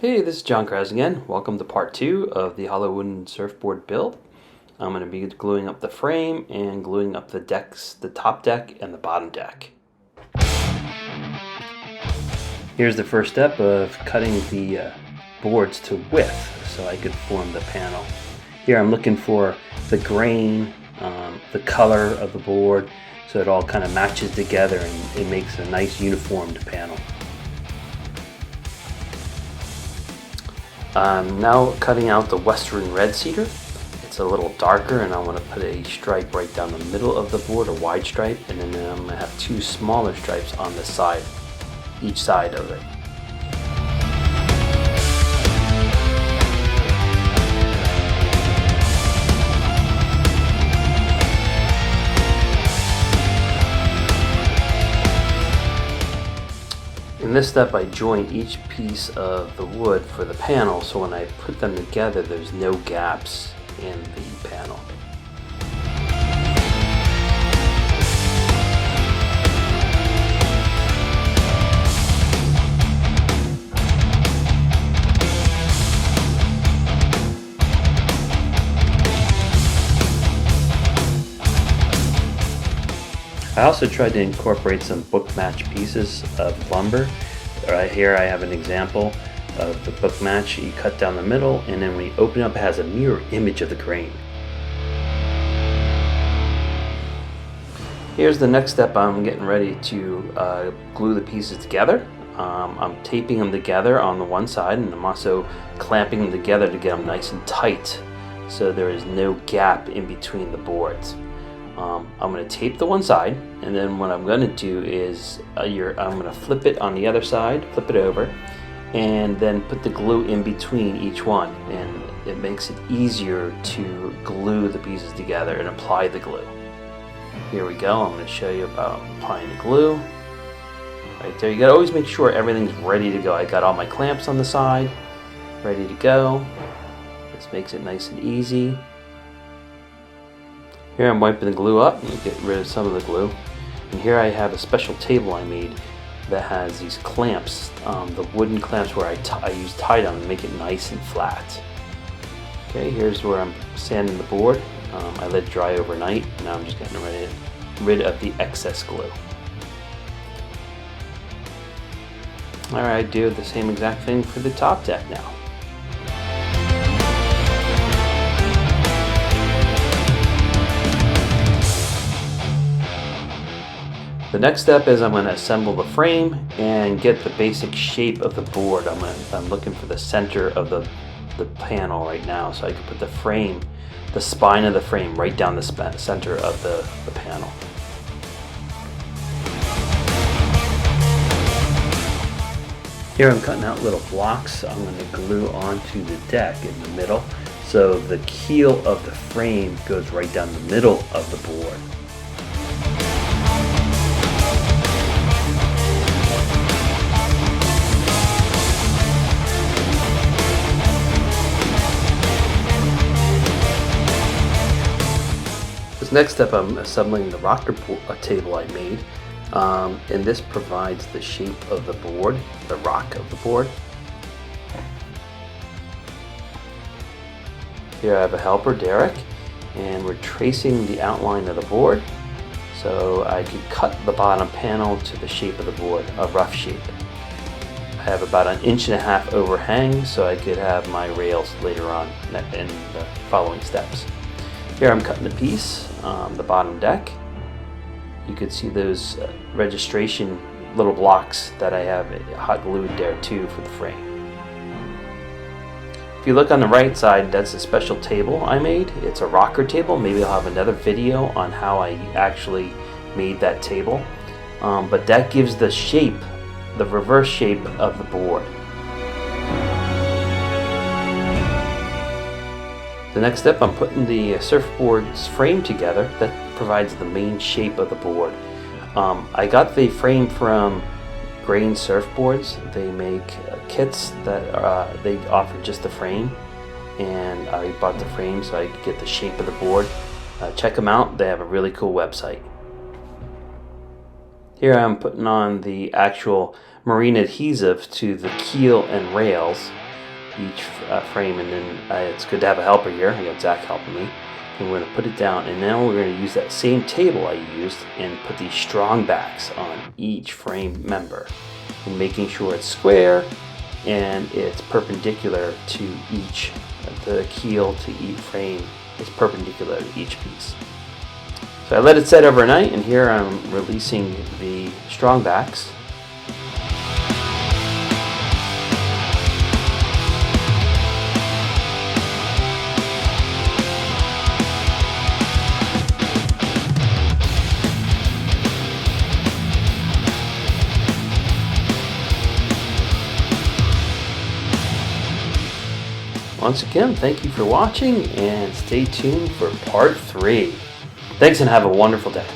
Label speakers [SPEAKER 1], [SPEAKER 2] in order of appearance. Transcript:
[SPEAKER 1] Hey, this is John Krause again. Welcome to part 2 of the hollow wooden surfboard build. I'm going to be gluing up the frame and gluing up the decks, the top deck and the bottom deck. Here's the first step of cutting the boards to width so I could form the panel. Here I'm looking for the grain, the color of the board, so it all kind of matches together and it makes a nice uniformed panel. I'm now cutting out the western red cedar. It's a little darker and I want to put a stripe right down the middle of the board, a wide stripe, and then I'm going to have two smaller stripes on the side, each side of it. In this step I join each piece of the wood for the panel, so when I put them together there's no gaps in the panel. I also tried to incorporate some book match pieces of lumber. Right here I have an example of the book match. You cut down the middle and then when you open it up it has a mirror image of the grain. Here's the next step. I'm getting ready to glue the pieces together. I'm taping them together on the one side and I'm also clamping them together to get them nice and tight so there is no gap in between the boards. I'm going to tape the one side, and then what I'm going to do is I'm going to flip it on the other side, flip it over, and then put the glue in between each one, and it makes it easier to glue the pieces together and apply the glue. Here we go. I'm going to show you about applying the glue. Right there, you got to always make sure everything's ready to go. I got all my clamps on the side, ready to go. This makes it nice and easy. Here I'm wiping the glue up and get rid of some of the glue. And here I have a special table I made that has these clamps, the wooden clamps where I use tie-down to make it nice and flat. Okay, here's where I'm sanding the board. I let it dry overnight. Now I'm just getting rid of the excess glue. Alright, I do the same exact thing for the top deck now. The next step is I'm going to assemble the frame and get the basic shape of the board. I'm looking for the center of the panel right now, so I can put the frame, the spine of the frame right down the center of the panel. Here I'm cutting out little blocks I'm going to glue onto the deck in the middle, so the keel of the frame goes right down the middle of the board. Next step, I'm assembling the rocker table I made, and this provides the shape of the board, the rock of the board. Here I have a helper, Derek, and we're tracing the outline of the board so I could cut the bottom panel to the shape of the board, a rough shape. I have about 1.5 inches overhang so I could have my rails later on in the following steps. Here I'm cutting a piece, the bottom deck. You could see those registration little blocks that I have hot glued there too for the frame. If you look on the right side, that's a special table I made. It's a rocker table. Maybe I'll have another video on how I actually made that table. But that gives the shape, the reverse shape of the board. The next step, I'm putting the surfboard's frame together. That provides the main shape of the board. I got the frame from Grain Surfboards. They make kits that they offer just the frame, and I bought the frame so I could get the shape of the board. Check them out. They have a really cool website. Here I'm putting on the actual marine adhesive to the keel and rails each frame, and then it's good to have a helper here. I got Zach helping me. And we're going to put it down, and now we're going to use that same table I used and put these strong backs on each frame member, and making sure it's square and it's perpendicular to each, the keel to each frame is perpendicular to each piece. So I let it set overnight, and here I'm releasing the strong backs. Once again, thank you for watching, and stay tuned for part 3. Thanks, and have a wonderful day.